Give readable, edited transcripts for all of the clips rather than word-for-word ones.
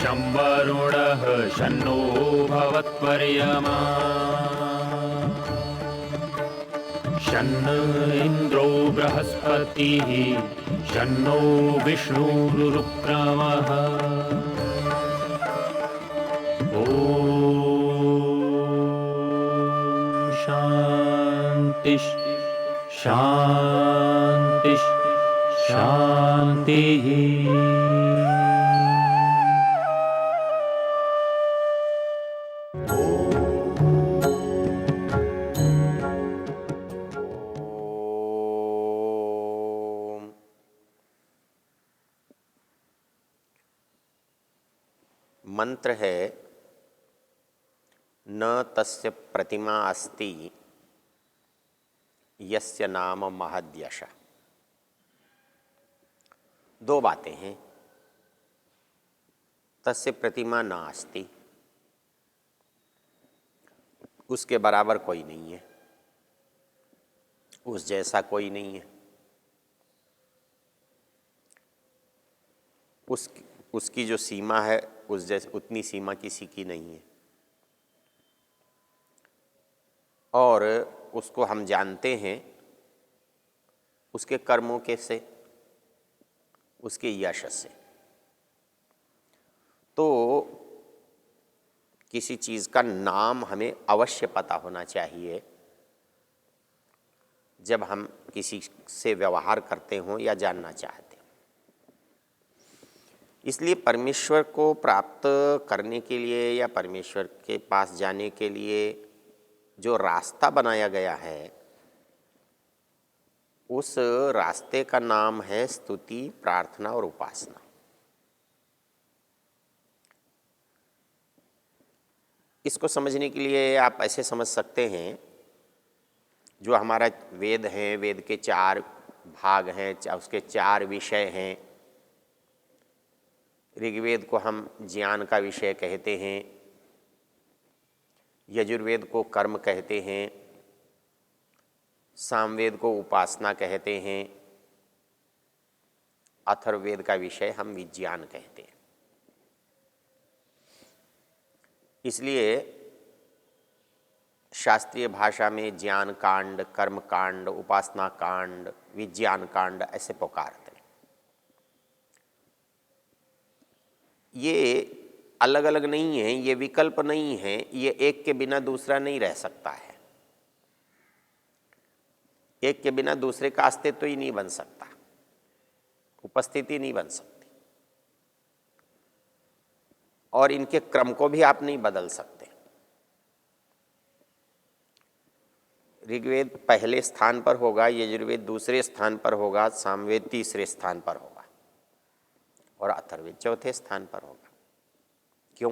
शं वरुणः शन्नो भवत्वर्यमा शन्न इन्द्रो बृहस्पतिः शन्नो विष्णुरुक्रमः ॐ शान्ति शान्ति शान्तिः। मंत्र है न तस्य प्रतिमा अस्ति यस्य नाम महद्यश। दो बातें हैं। तस्य प्रतिमा न अस्ति, उसके बराबर कोई नहीं है, उस जैसा कोई नहीं है। उसकी जो सीमा है उस जैसे उतनी सीमा किसी की नहीं है। और उसको हम जानते हैं उसके कर्मों के से, उसके यश से। तो किसी चीज़ का नाम हमें अवश्य पता होना चाहिए जब हम किसी से व्यवहार करते हों या जानना चाहते हैं। इसलिए परमेश्वर को प्राप्त करने के लिए या परमेश्वर के पास जाने के लिए जो रास्ता बनाया गया है, उस रास्ते का नाम है स्तुति, प्रार्थना और उपासना। इसको समझने के लिए आप ऐसे समझ सकते हैं, जो हमारा वेद है, वेद के 4 भाग हैं, उसके 4 विषय हैं। ऋग्वेद को हम ज्ञान का विषय कहते हैं, यजुर्वेद को कर्म कहते हैं, सामवेद को उपासना कहते हैं, अथर्ववेद का विषय हम विज्ञान कहते हैं। इसलिए शास्त्रीय भाषा में ज्ञान कांड, कर्म कांड, उपासना कांड, विज्ञान कांड ऐसे पुकारते हैं। ये अलग अलग नहीं है, ये विकल्प नहीं है, ये एक के बिना दूसरा नहीं रह सकता है। एक के बिना दूसरे का अस्तित्व ही नहीं बन सकता, उपस्थिति नहीं बन सकती, और इनके क्रम को भी आप नहीं बदल सकते। ऋग्वेद पहले स्थान पर होगा, यजुर्वेद दूसरे स्थान पर होगा, सामवेद तीसरे स्थान पर होगा और अथर्ववेद चौथे स्थान पर होगा। क्यों?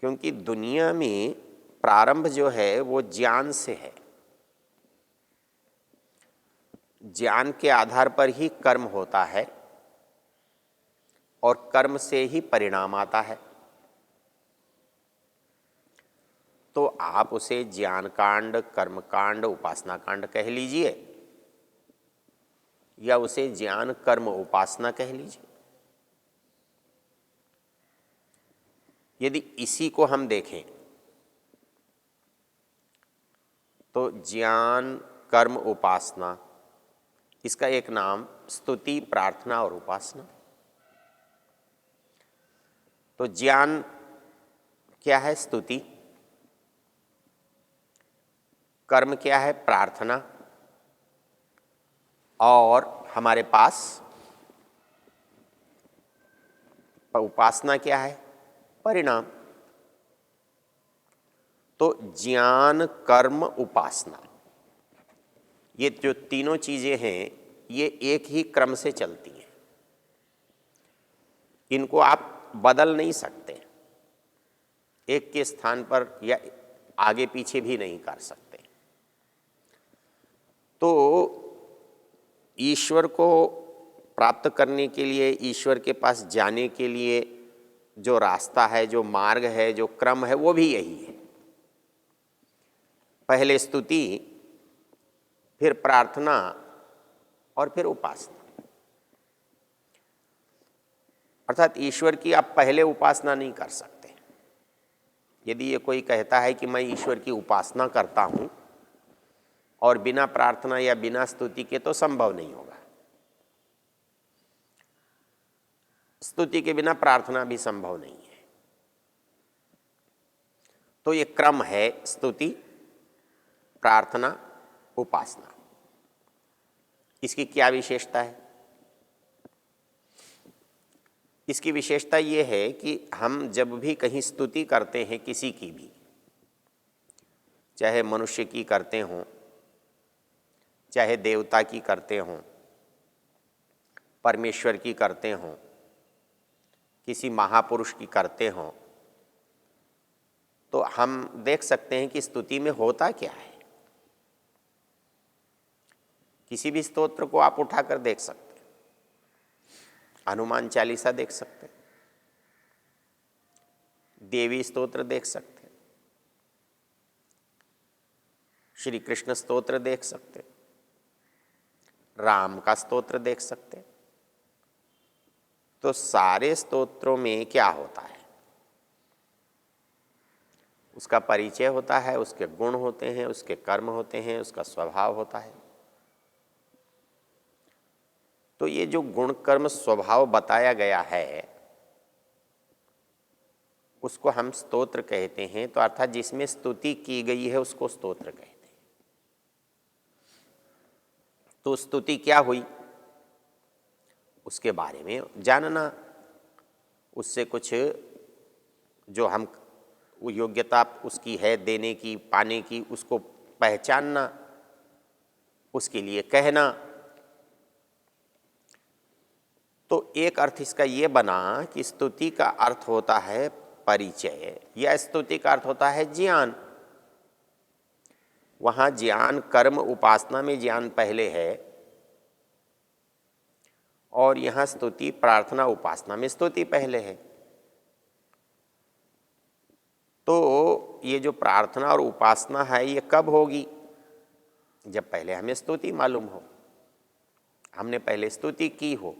क्योंकि दुनिया में प्रारंभ जो है वो ज्ञान से है। ज्ञान के आधार पर ही कर्म होता है और कर्म से ही परिणाम आता है। तो आप उसे ज्ञान कांड, कर्म कांड, उपासना कांड कह लीजिए या उसे ज्ञान कर्म उपासना कह लीजिए। यदि इसी को हम देखें तो ज्ञान कर्म उपासना, इसका एक नाम स्तुति, प्रार्थना और उपासना। तो ज्ञान क्या है? स्तुति। कर्म क्या है? प्रार्थना। और हमारे पास उपासना क्या है? परिणाम। तो ज्ञान कर्म उपासना, ये जो तीनों चीजें हैं ये एक ही क्रम से चलती हैं। इनको आप बदल नहीं सकते, एक के स्थान पर या आगे पीछे भी नहीं कर सकते। तो ईश्वर को प्राप्त करने के लिए, ईश्वर के पास जाने के लिए जो रास्ता है, जो मार्ग है, जो क्रम है, वो भी यही है। पहले स्तुति, फिर प्रार्थना और फिर उपासना। अर्थात ईश्वर की आप पहले उपासना नहीं कर सकते। यदि ये कोई कहता है कि मैं ईश्वर की उपासना करता हूँ और बिना प्रार्थना या बिना स्तुति के, तो संभव नहीं होगा। स्तुति के बिना प्रार्थना भी संभव नहीं है। तो ये क्रम है स्तुति, प्रार्थना, उपासना। इसकी क्या विशेषता है? इसकी विशेषता ये है कि हम जब भी कहीं स्तुति करते हैं किसी की भी, चाहे मनुष्य की करते हों, चाहे देवता की करते हों, परमेश्वर की करते हों, किसी महापुरुष की करते हों, तो हम देख सकते हैं कि स्तुति में होता क्या है। किसी भी स्तोत्र को आप उठाकर देख सकते हैं, हनुमान चालीसा देख सकते हैं, देवी स्तोत्र देख सकते हैं, श्री कृष्ण स्तोत्र देख सकते हैं, राम का स्तोत्र देख सकते हैं। तो सारे स्तोत्रों में क्या होता है? उसका परिचय होता है, उसके गुण होते हैं, उसके कर्म होते हैं, उसका स्वभाव होता है। तो ये जो गुण कर्म स्वभाव बताया गया है उसको हम स्तोत्र कहते हैं। तो अर्थात जिसमें स्तुति की गई है उसको स्तोत्र कहते हैं। तो स्तुति क्या हुई उसके बारे में जानना, उससे कुछ जो हम योग्यता उसकी है देने की, पाने की, उसको पहचानना, उसके लिए कहना। तो एक अर्थ इसका ये बना कि स्तुति का अर्थ होता है परिचय, या स्तुति का अर्थ होता है ज्ञान। वहाँ ज्ञान कर्म उपासना में ज्ञान पहले है, और यहाँ स्तुति प्रार्थना उपासना में स्तुति पहले है। तो ये जो प्रार्थना और उपासना है ये कब होगी? जब पहले हमें स्तुति मालूम हो, हमने पहले स्तुति की हो।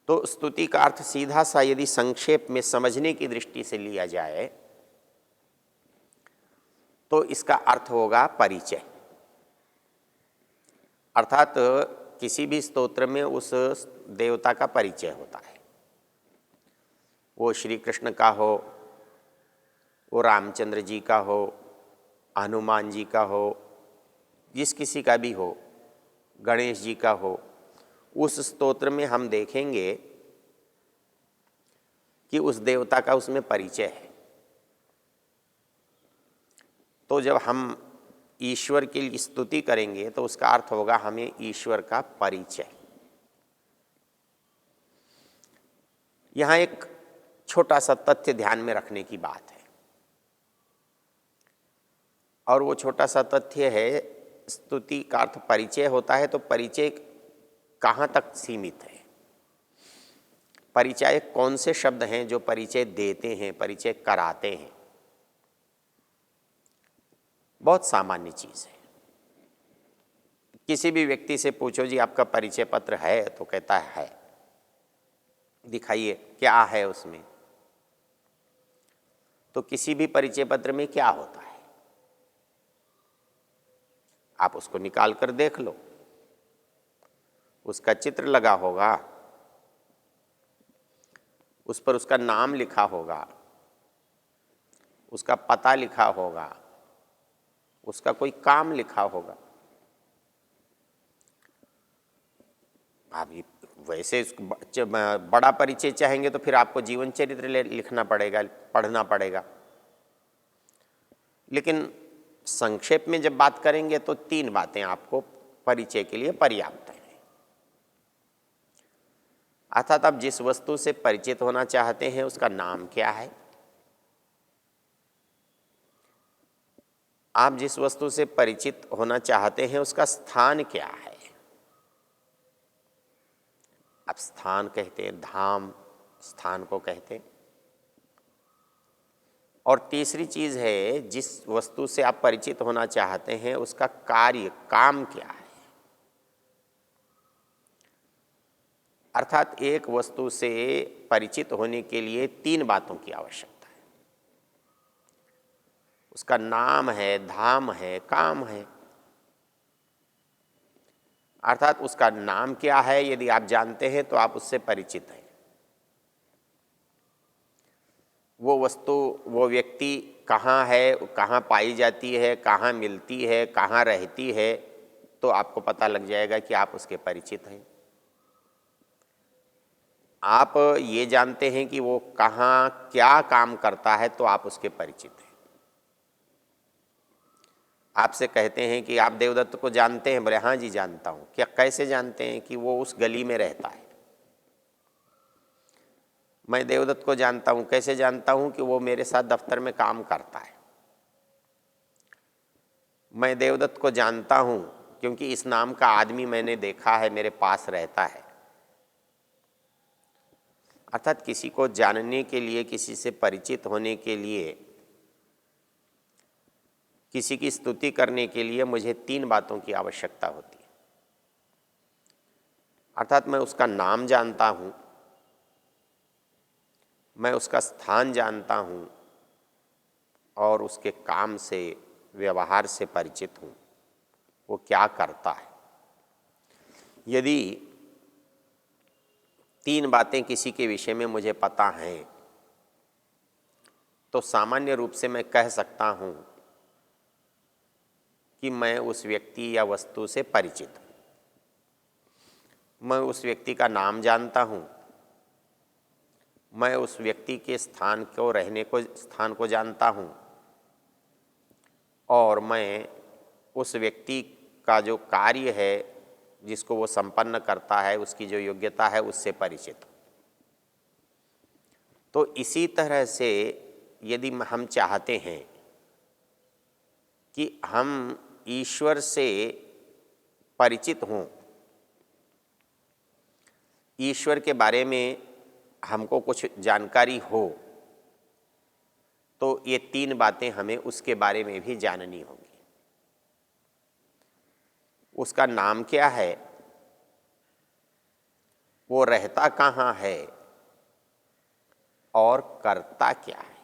तो स्तुति का अर्थ सीधा सा यदि संक्षेप में समझने की दृष्टि से लिया जाए तो इसका अर्थ होगा परिचय। अर्थात किसी भी स्तोत्र में उस देवता का परिचय होता है। वो श्री कृष्ण का हो, वो रामचंद्र जी का हो, हनुमान जी का हो, जिस किसी का भी हो, गणेश जी का हो, उस स्तोत्र में हम देखेंगे कि उस देवता का उसमें परिचय है। तो जब हम ईश्वर की स्तुति करेंगे तो उसका अर्थ होगा हमें ईश्वर का परिचय। यहाँ एक छोटा सा तथ्य ध्यान में रखने की बात है, और वो छोटा सा तथ्य है, स्तुति का अर्थ परिचय होता है। तो परिचय कहाँ तक सीमित है? परिचय कौन से शब्द हैं जो परिचय देते हैं, परिचय कराते हैं? बहुत सामान्य चीज़ है। किसी भी व्यक्ति से पूछो जी आपका परिचय पत्र है, तो कहता है दिखाइए क्या है उसमें। तो किसी भी परिचय पत्र में क्या होता है आप उसको निकाल कर देख लो। उसका चित्र लगा होगा, उस पर उसका नाम लिखा होगा, उसका पता लिखा होगा, उसका कोई काम लिखा होगा। आप वैसे बड़ा परिचय चाहेंगे तो फिर आपको जीवन चरित्र लिखना पड़ेगा, पढ़ना पड़ेगा। लेकिन संक्षेप में जब बात करेंगे तो 3 बातें आपको परिचय के लिए पर्याप्त हैं। अर्थात आप जिस वस्तु से परिचित होना चाहते हैं उसका नाम क्या है, आप जिस वस्तु से परिचित होना चाहते हैं उसका स्थान क्या है। आप स्थान कहते हैं, धाम स्थान को कहते हैं। और तीसरी चीज है, जिस वस्तु से आप परिचित होना चाहते हैं उसका कार्य, काम क्या है। अर्थात एक वस्तु से परिचित होने के लिए तीन बातों की आवश्यकता है। उसका नाम है, धाम है, काम है। अर्थात उसका नाम क्या है यदि आप जानते हैं तो आप उससे परिचित हैं। वो वस्तु, वो व्यक्ति कहाँ है, कहाँ पाई जाती है, कहाँ मिलती है, कहाँ रहती है, तो आपको पता लग जाएगा कि आप उसके परिचित हैं। आप ये जानते हैं कि वो कहाँ क्या काम करता है तो आप उसके परिचित हैं। आपसे कहते हैं कि आप देवदत्त को जानते हैं, बोले हाँ जी जानता हूँ। क्या, कैसे जानते हैं? कि वो उस गली में रहता है। मैं देवदत्त को जानता हूँ, कैसे जानता हूँ? कि वो मेरे साथ दफ्तर में काम करता है। मैं देवदत्त को जानता हूँ क्योंकि इस नाम का आदमी मैंने देखा है, मेरे पास रहता है। अर्थात किसी को जानने के लिए, किसी से परिचित होने के लिए, किसी की स्तुति करने के लिए मुझे तीन बातों की आवश्यकता होती है। अर्थात मैं उसका नाम जानता हूँ, मैं उसका स्थान जानता हूँ और उसके काम से, व्यवहार से परिचित हूँ, वो क्या करता है। यदि तीन बातें किसी के विषय में मुझे पता हैं तो सामान्य रूप से मैं कह सकता हूँ कि मैं उस व्यक्ति या वस्तु से परिचित हूँ। मैं उस व्यक्ति का नाम जानता हूँ, मैं उस व्यक्ति के स्थान को, रहने को, स्थान को जानता हूँ और मैं उस व्यक्ति का जो कार्य है जिसको वो संपन्न करता है, उसकी जो योग्यता है, उससे परिचित हूँ। तो इसी तरह से यदि हम चाहते हैं कि हम ईश्वर से परिचित हों, ईश्वर के बारे में हमको कुछ जानकारी हो, तो ये तीन बातें हमें उसके बारे में भी जाननी होंगी। उसका नाम क्या है, वो रहता कहाँ है और करता क्या है।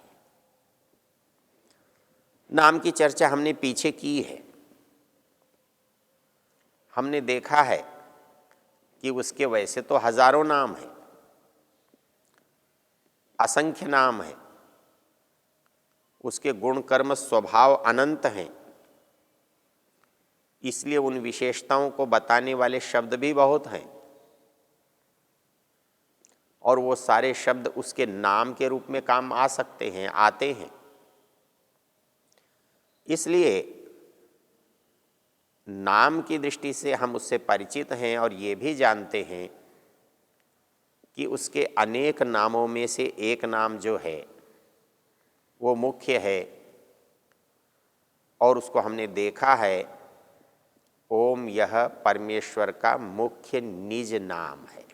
नाम की चर्चा हमने पीछे की है। हमने देखा है कि उसके वैसे तो हजारों नाम हैं, असंख्य नाम हैं, उसके गुण कर्म स्वभाव अनंत हैं, इसलिए उन विशेषताओं को बताने वाले शब्द भी बहुत हैं और वो सारे शब्द उसके नाम के रूप में काम आ सकते हैं, आते हैं। इसलिए नाम की दृष्टि से हम उससे परिचित हैं और ये भी जानते हैं कि उसके अनेक नामों में से एक नाम जो है वो मुख्य है और उसको हमने देखा है। ओम यह परमेश्वर का मुख्य निज नाम है।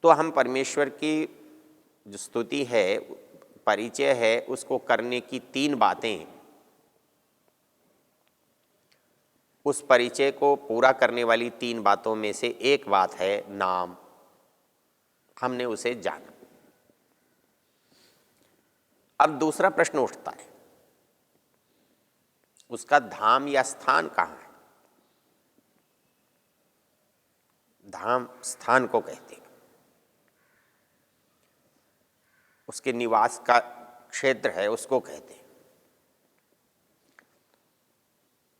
तो हम परमेश्वर की जो स्तुति है, परिचय है, उसको करने की तीन बातें, उस परिचय को पूरा करने वाली तीन बातों में से एक बात है नाम। हमने उसे जाना। अब दूसरा प्रश्न उठता है, उसका धाम या स्थान कहाँ है। धाम स्थान को कहते हैं, उसके निवास का क्षेत्र है, उसको कहते हैं।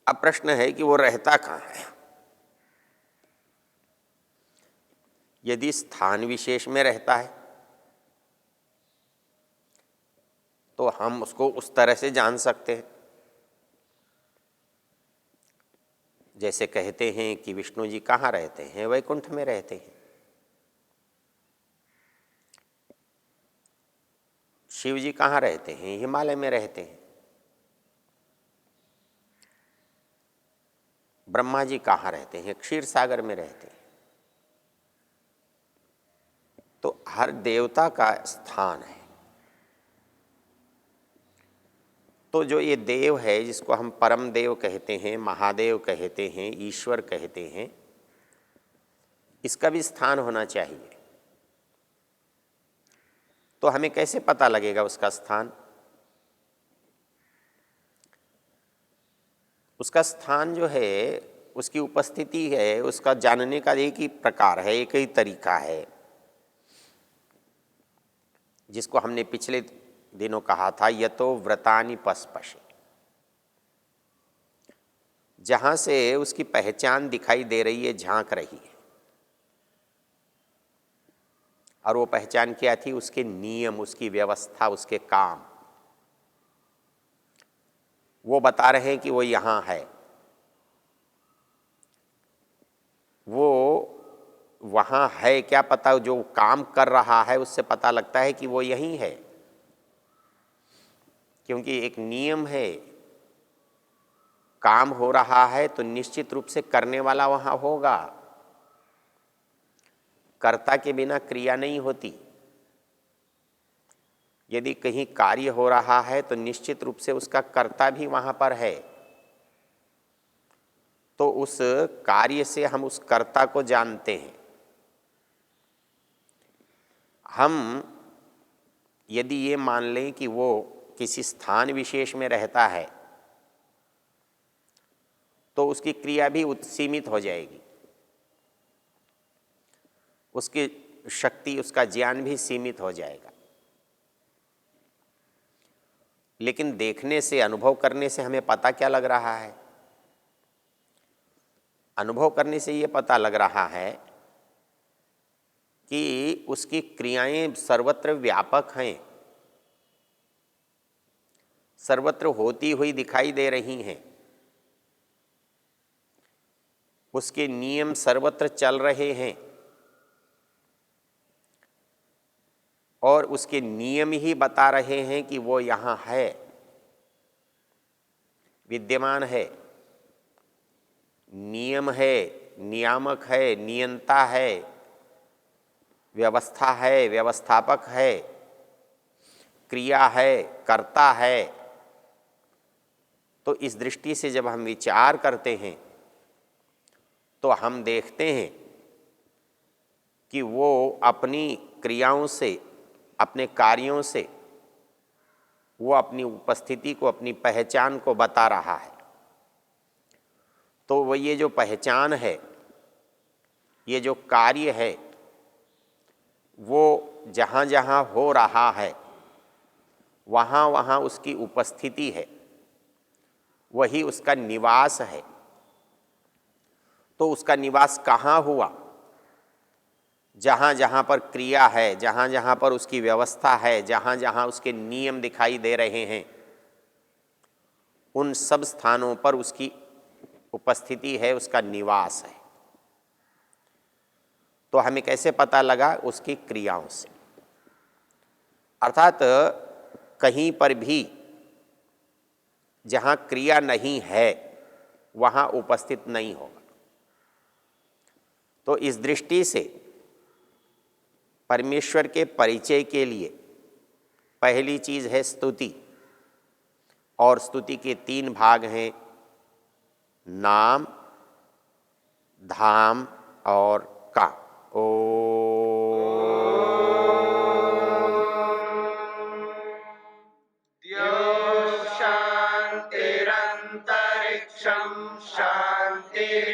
अब प्रश्न है कि वो रहता कहाँ है। यदि स्थान विशेष में रहता है तो हम उसको उस तरह से जान सकते हैं। जैसे कहते हैं कि विष्णु जी कहाँ रहते हैं, वैकुंठ में रहते हैं। शिव जी कहाँ रहते हैं, हिमालय में रहते हैं। ब्रह्मा जी कहाँ रहते हैं, क्षीर सागर में रहते हैं। तो हर देवता का स्थान है। तो जो ये देव है, जिसको हम परम देव कहते हैं, महादेव कहते हैं, ईश्वर कहते हैं, इसका भी स्थान होना चाहिए। तो हमें कैसे पता लगेगा उसका स्थान? उसका स्थान जो है, उसकी उपस्थिति है, उसका जानने का एक ही प्रकार है, एक ही तरीका है, जिसको हमने पिछले दिनों कहा था, यतो व्रतानि पस्पशे। जहाँ से उसकी पहचान दिखाई दे रही है, झांक रही है। और वो पहचान क्या थी? उसके नियम, उसकी व्यवस्था, उसके काम। वो बता रहे हैं कि वो यहाँ है। वो वहाँ है क्या पता, जो काम कर रहा है उससे पता लगता है कि वो यहीं है, क्योंकि एक नियम है। काम हो रहा है तो निश्चित रूप से करने वाला वहाँ होगा। कर्ता के बिना क्रिया नहीं होती। यदि कहीं कार्य हो रहा है तो निश्चित रूप से उसका कर्ता भी वहाँ पर है। तो उस कार्य से हम उस कर्ता को जानते हैं। हम यदि ये मान लें कि वो किसी स्थान विशेष में रहता है तो उसकी क्रिया भी सीमित हो जाएगी, उसकी शक्ति, उसका ज्ञान भी सीमित हो जाएगा। लेकिन देखने से, अनुभव करने से हमें पता क्या लग रहा है? अनुभव करने से ये पता लग रहा है कि उसकी क्रियाएं सर्वत्र व्यापक हैं, सर्वत्र होती हुई दिखाई दे रही हैं। उसके नियम सर्वत्र चल रहे हैं और उसके नियम ही बता रहे हैं कि वो यहाँ है, विद्यमान है। नियम है, नियामक है, नियंता है, व्यवस्था है, व्यवस्थापक है, क्रिया है, कर्ता है। तो इस दृष्टि से जब हम विचार करते हैं तो हम देखते हैं कि वो अपनी क्रियाओं से, अपने कार्यों से वो अपनी उपस्थिति को, अपनी पहचान को बता रहा है। तो वो ये जो पहचान है, ये जो कार्य है, वो जहाँ जहाँ हो रहा है वहाँ वहाँ उसकी उपस्थिति है, वही उसका निवास है। तो उसका निवास कहाँ हुआ? जहाँ जहाँ पर क्रिया है, जहाँ जहाँ पर उसकी व्यवस्था है, जहाँ जहाँ उसके नियम दिखाई दे रहे हैं, उन सब स्थानों पर उसकी उपस्थिति है, उसका निवास है। तो हमें कैसे पता लगा? उसकी क्रियाओं से। अर्थात कहीं पर भी जहाँ क्रिया नहीं है वहाँ उपस्थित नहीं होगा। तो इस दृष्टि से परमेश्वर के परिचय के लिए पहली चीज़ है स्तुति, और स्तुति के 3 भाग हैं, नाम, धाम और काम। शांतिरंतरिक्षं शांतिर्पृथिवी